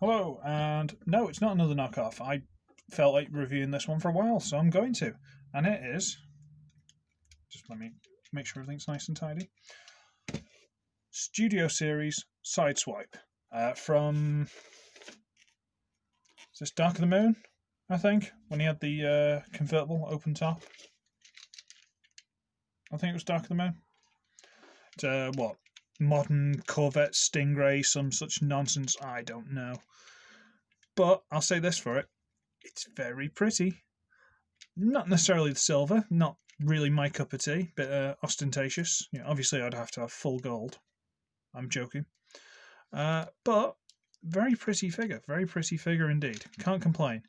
Hello, and no, it's not another knockoff. I felt like reviewing this one for a while, so I'm going to. And it is. Just let me make sure everything's nice and tidy. Studio Series Sideswipe. From. Is this Dark of the Moon? I think. When he had the convertible open top. I think it was Dark of the Moon. It's what? Modern Corvette Stingray, some such nonsense. I don't know. But I'll say this for it. It's very pretty. Not necessarily the silver, not really my cup of tea, but ostentatious. Obviously I'd have to have full gold. I'm joking. But very pretty figure indeed. Can't complain.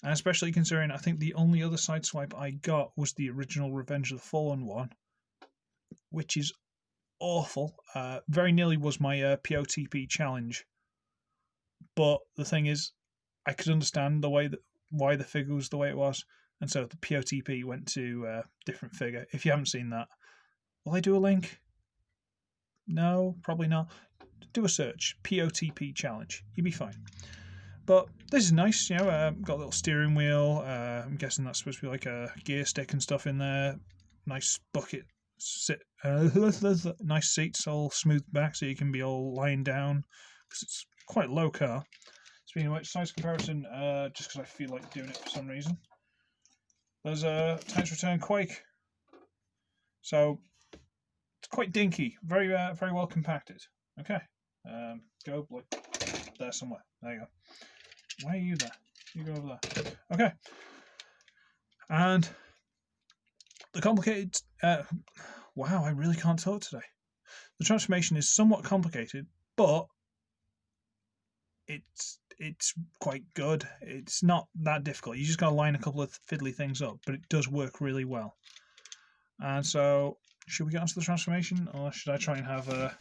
And especially considering I think the only other Sideswipe I got was the original Revenge of the Fallen one, which is awful. Very nearly was my POTP challenge. But the thing is, I could understand why the figure was the way it was, and so the POTP went to a different figure. If you haven't seen that, will I do a link? No, probably not. Do a search, POTP challenge. You'll be fine. But this is nice, got a little steering wheel. I'm guessing that's supposed to be like a gear stick and stuff in there. Nice bucket. Nice seats all smoothed back so you can be all lying down because it's quite a low car. Speaking of which, size comparison, just because I feel like doing it for some reason. There's a Titan's Return Quake. So it's quite dinky, very well compacted. Okay, go like there somewhere. There you go. Why are you there? You go over there. Okay, and the complicated. Wow, I really can't talk today. The transformation is somewhat complicated, but it's quite good. It's not that difficult. You just got to line a couple of fiddly things up, but it does work really well. And so, should we get onto the transformation, or should I try and have a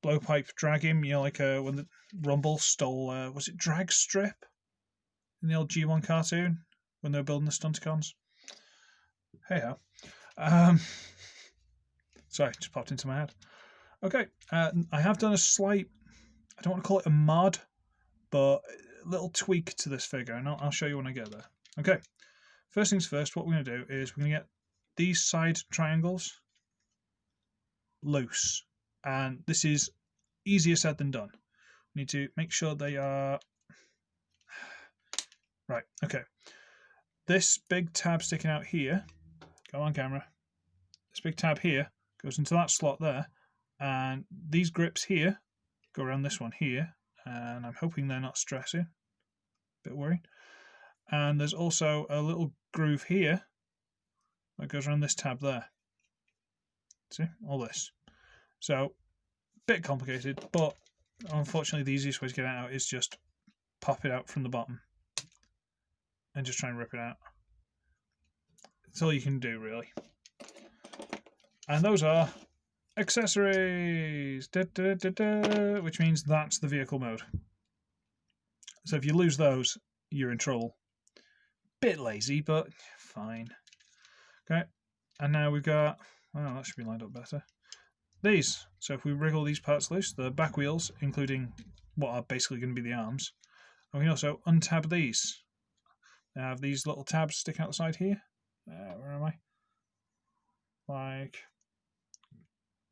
blowpipe drag him? Like when the Rumble stole, was it Drag Strip in the old G1 cartoon when they were building the Stunticons? Hey ho. Sorry, just popped into my head. Okay, I have done a slight, I don't want to call it a mod, but a little tweak to this figure, and I'll show you when I get there. Okay, first things first, what we're going to do is we're going to get these side triangles loose, and this is easier said than done. We need to make sure they are right. Okay, this big tab sticking out here, go on camera, this big tab here goes into that slot there, and these grips here go around this one here, and I'm hoping they're not stressing. Bit worried. And there's also a little groove here that goes around this tab there. See, all this. So, bit complicated, but unfortunately the easiest way to get it out is just pop it out from the bottom and just try and rip it out. That's all you can do, really. And those are accessories, which means that's the vehicle mode. So if you lose those, you're in trouble. Bit lazy, but fine. Okay, and now we've got, well, that should be lined up better. These. So if we wriggle these parts loose, the back wheels, including what are basically going to be the arms, and we can also untab these. They have these little tabs sticking out the side here. Where am I? Like,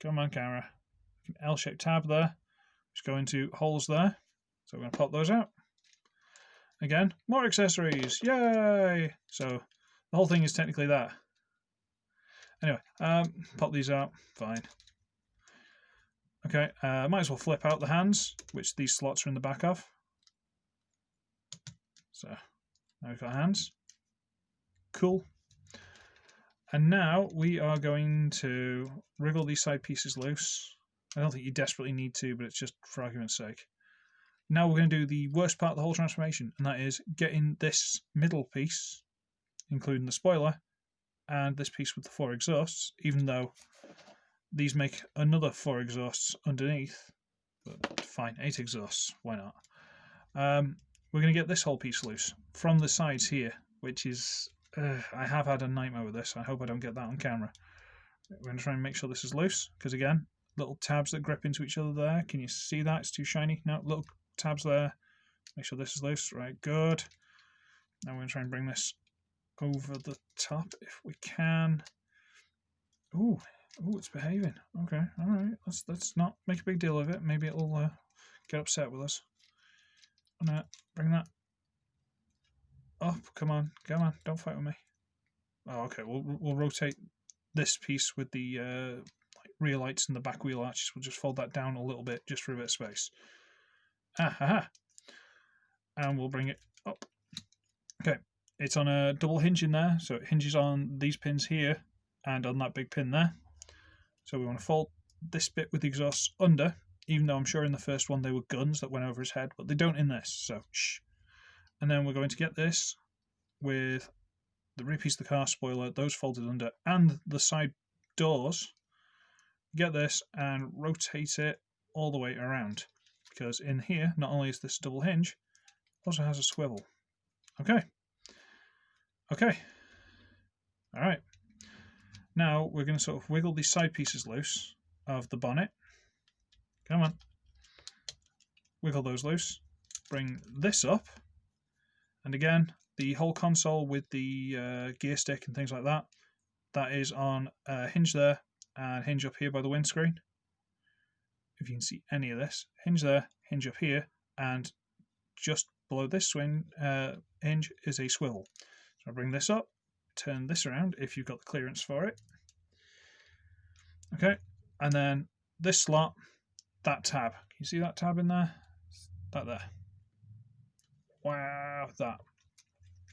come on camera. L-shaped tab there. Just go into holes there. So we're going to pop those out. Again, more accessories. Yay! So the whole thing is technically that. Anyway, pop these out. Fine. Okay, might as well flip out the hands, which these slots are in the back of. So now we've got hands. Cool. And now we are going to wriggle these side pieces loose. I don't think you desperately need to, but it's just for argument's sake. Now we're going to do the worst part of the whole transformation, and that is getting this middle piece, including the spoiler, and this piece with the 4 exhausts, even though these make another 4 exhausts underneath. But fine, 8 exhausts, why not? We're going to get this whole piece loose from the sides here, which is... I have had a nightmare with this. I hope I don't get that on camera. We're going to try and make sure this is loose, because again, little tabs that grip into each other there. Can you see that? It's too shiny. No, little tabs there. Make sure this is loose. Right, good. Now we're going to try and bring this over the top if we can. Ooh, it's behaving. Okay, all right. Let's not make a big deal of it. Maybe it'll get upset with us. I'm gonna bring that up. Come on, don't fight with me. Oh, okay. We'll rotate this piece with the rear lights and the back wheel arches. We'll just fold that down a little bit just for a bit of space. And we'll bring it up. Okay, it's on a double hinge in there, so it hinges on these pins here and on that big pin there. So we want to fold this bit with the exhausts under, even though I'm sure in the first one they were guns that went over his head, but they don't in this, so shh. And then we're going to get this with the rear piece of the car spoiler, those folded under, and the side doors. Get this and rotate it all the way around, because in here, not only is this double hinge, it also has a swivel. Okay. All right. Now we're going to sort of wiggle these side pieces loose of the bonnet. Come on. Wiggle those loose. Bring this up. And again, the whole console with the gear stick and things like that, that is on a hinge there and hinge up here by the windscreen. If you can see any of this. Hinge there, hinge up here, and just below this hinge is a swivel. So I'll bring this up, turn this around if you've got the clearance for it. Okay, and then this slot, that tab. Can you see that tab in there? That there. Wow, that.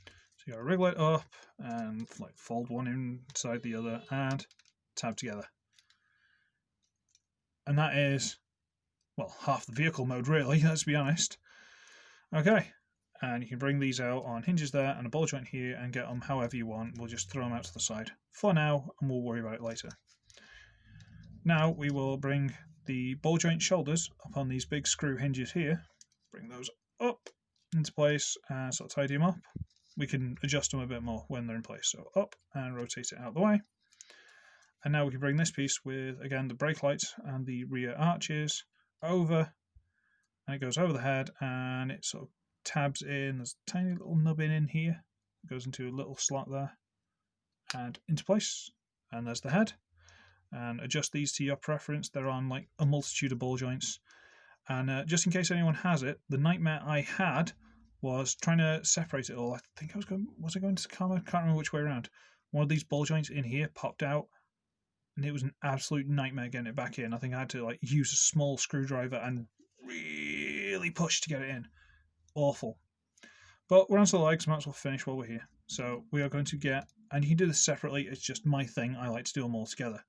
So you gotta wriggle it up and like fold one inside the other and tab together. And that is, well, half the vehicle mode really, let's be honest. Okay, and you can bring these out on hinges there and a ball joint here and get them however you want. We'll just throw them out to the side for now and we'll worry about it later. Now we will bring the ball joint shoulders up on these big screw hinges here. Bring those up into place and sort of tidy them up. We can adjust them a bit more when they're in place. So up and rotate it out of the way. And now we can bring this piece with, again, the brake lights and the rear arches over. And it goes over the head and it sort of tabs in. There's a tiny little nubbin in here. It goes into a little slot there and into place. And there's the head. And adjust these to your preference. They're on like a multitude of ball joints. And just in case anyone has it, the nightmare I had was trying to separate it all. I think was I going to Karma? I can't remember which way around. One of these ball joints in here popped out, and it was an absolute nightmare getting it back in. I think I had to like use a small screwdriver and really push to get it in. Awful. But we're onto the legs, might as well finish while we're here. So we are going to get, and you can do this separately, it's just my thing, I like to do them all together.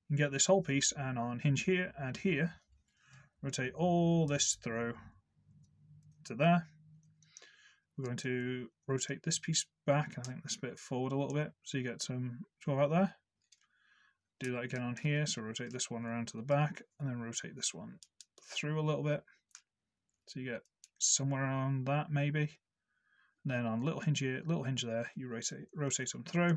You can get this whole piece and on hinge here and here, rotate all this through to there. We're going to rotate this piece back, I think this bit forward a little bit, so you get some 12 out there. Do that again on here, so rotate this one around to the back, and then rotate this one through a little bit, so you get somewhere around that maybe. And then on little hinge here, little hinge there, you rotate them through,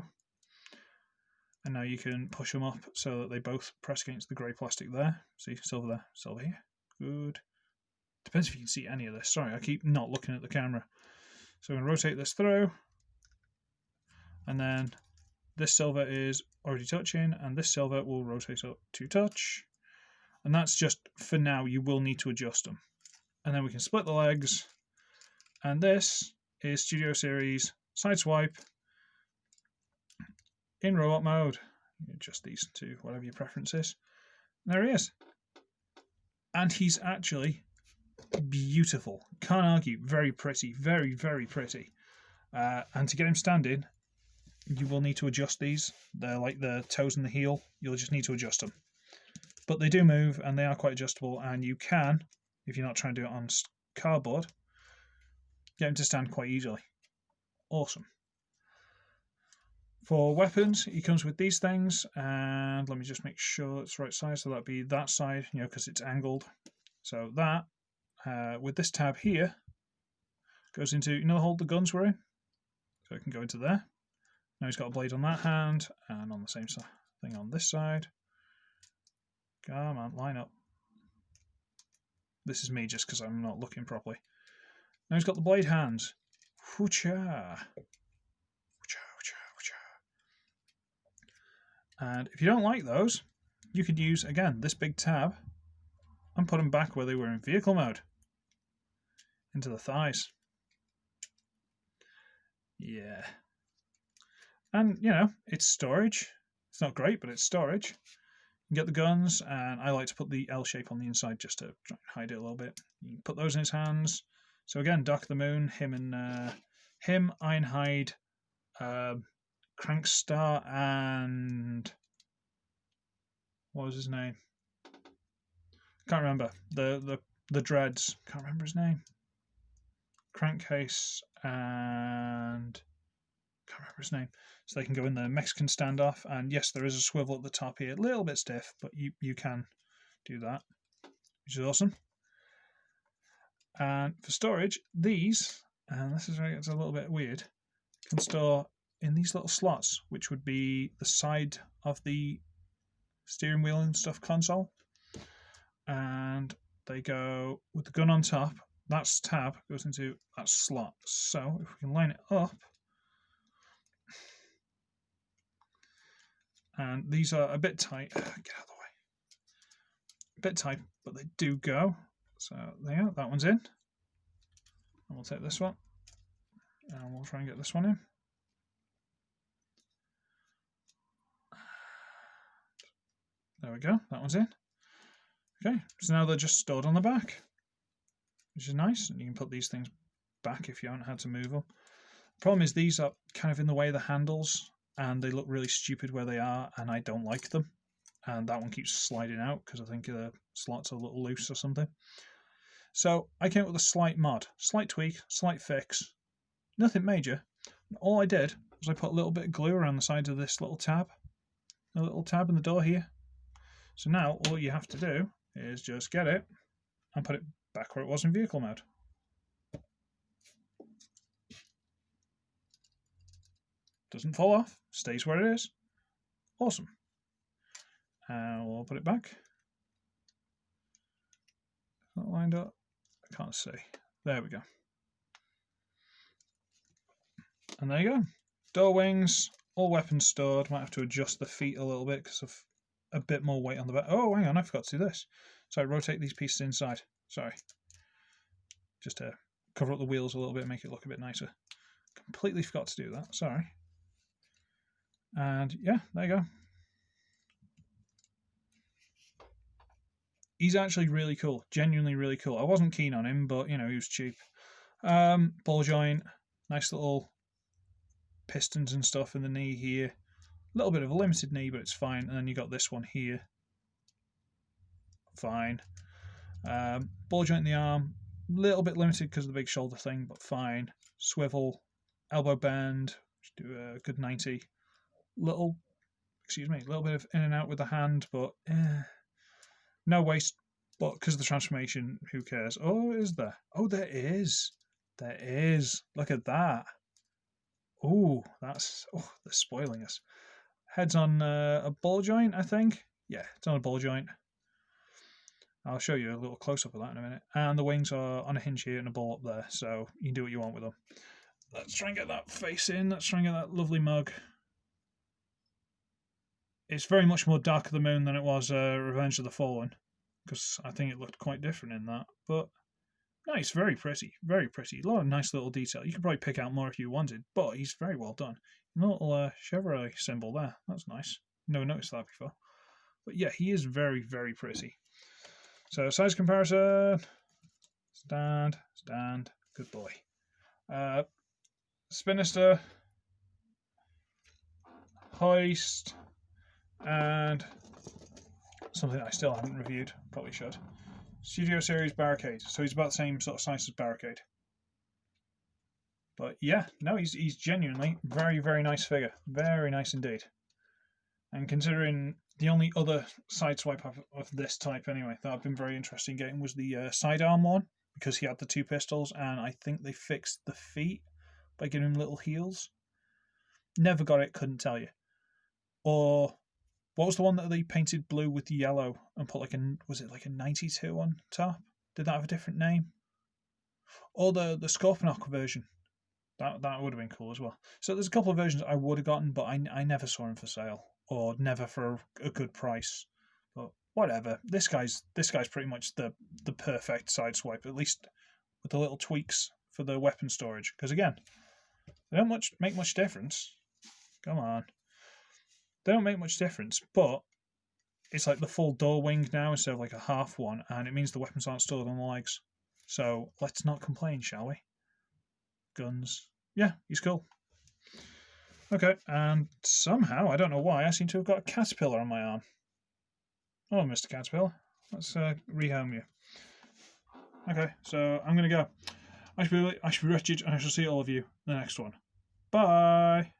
and now you can push them up so that they both press against the grey plastic there. See, silver there, silver here. Good. Depends if you can see any of this. Sorry, I keep not looking at the camera. So I'm going to rotate this through, and then this silver is already touching, and this silver will rotate up to touch. And that's just for now. You will need to adjust them. And then we can split the legs. And this is Studio Series Sideswipe in robot mode. You adjust these to whatever your preference is. And there he is. And he's actually beautiful. Can't argue. Very pretty. Very, very pretty. And to get him standing, you will need to adjust these. They're like the toes and the heel. You'll just need to adjust them. But they do move and they are quite adjustable. And you can, if you're not trying to do it on cardboard, get him to stand quite easily. Awesome. For weapons, he comes with these things. And let me just make sure it's the right size. So that'd be that side, because it's angled. So that, with this tab here, goes into, the hole the guns were in? So it can go into there. Now he's got a blade on that hand, and on the same thing on this side. Come on, line up. This is me just because I'm not looking properly. Now he's got the blade hands. Whoocha. And if you don't like those, you could use, again, this big tab and put them back where they were in vehicle mode. Into the thighs. Yeah. And, you know, it's storage. It's not great, but it's storage. You can get the guns, and I like to put the L shape on the inside just to try and hide it a little bit. You can put those in his hands. So again, Dark of the Moon, him, Ironhide, Crankstar, and what was his name? Can't remember. The Dreads. Can't remember his name. Crankcase and can't remember his name. So they can go in the Mexican standoff, and yes, there is a swivel at the top here, a little bit stiff, but you can do that, which is awesome. And for storage, these, and this is where it gets a little bit weird, can store in these little slots, which would be the side of the steering wheel and stuff console, and they go with the gun on top. That tab goes into that slot. So if we can line it up, and these are a bit tight. Get out of the way. A bit tight, but they do go. So there you go. That one's in. And we'll take this one, and we'll try and get this one in. There we go. That one's in. Okay, so now they're just stored on the back, which is nice. And you can put these things back if you haven't had to move them. The problem is these are kind of in the way of the handles, and they look really stupid where they are, and I don't like them. And that one keeps sliding out because I think the slot's a little loose or something. So I came up with a slight mod, slight tweak, slight fix. Nothing major. And all I did was I put a little bit of glue around the sides of this little tab. A little tab in the door here. So now all you have to do is just get it and put it back where it was in vehicle mode. Doesn't fall off, stays where it is. Awesome. And we'll put it back. Not lined up. I can't see. There we go. And there you go. Door wings, all weapons stored. Might have to adjust the feet a little bit because of a bit more weight on the back. Oh, hang on, I forgot to do this. So I rotate these pieces inside. Sorry. Just to cover up the wheels a little bit, make it look a bit nicer. Completely forgot to do that. Sorry. And yeah, there you go. He's actually really cool. Genuinely really cool. I wasn't keen on him, but, you know, he was cheap. Ball joint. Nice little pistons and stuff in the knee here. A little bit of a limited knee, but it's fine. And then you got this one here. Fine. Ball joint in the arm. A little bit limited because of the big shoulder thing, but fine. Swivel. Elbow bend. Do a good 90. Little bit of in and out with the hand, but no waste. But because of the transformation, who cares? Oh, is there? Oh, there is. There is. Look at that. Oh, they're spoiling us. Head's on a ball joint, I think. Yeah, it's on a ball joint. I'll show you a little close-up of that in a minute. And the wings are on a hinge here and a ball up there, so you can do what you want with them. Let's try and get that face in. Let's try and get that lovely mug. It's very much more Dark of the Moon than it was Revenge of the Fallen, because I think it looked quite different in that. But no, it's very pretty, very pretty. A lot of nice little detail. You could probably pick out more if you wanted, but he's very well done. A little Chevrolet symbol there. That's nice. Never noticed that before. But yeah, he is very, very pretty. So size comparison. Stand. Good boy. Spinister. Hoist. And something I still haven't reviewed, probably should. Studio Series Barricade. So he's about the same sort of size as Barricade. But yeah, no, he's genuinely very, very nice figure. Very nice indeed. And considering the only other Sideswipe of this type anyway that I've been very interested in getting was the sidearm one, because he had the two pistols, and I think they fixed the feet by giving him little heels. Never got it, couldn't tell you. Or what was the one that they painted blue with yellow and put was it like a 92 on top? Did that have a different name? Or the Scorponok version. That would have been cool as well. So there's a couple of versions I would have gotten, but I never saw them for sale or never for a good price. But whatever. This guy's pretty much the perfect Sideswipe, at least with the little tweaks for the weapon storage. Because again, they don't make much difference. Come on, they don't make much difference, but it's like the full door wing now instead of like a half one, and it means the weapons aren't stored on the legs. So let's not complain, shall we? Guns. Yeah, he's cool. Okay, and somehow, I don't know why, I seem to have got a caterpillar on my arm. Oh, Mr. Caterpillar. Let's rehome you. Okay, so I'm going to go. I should be wretched, and I shall see all of you in the next one. Bye!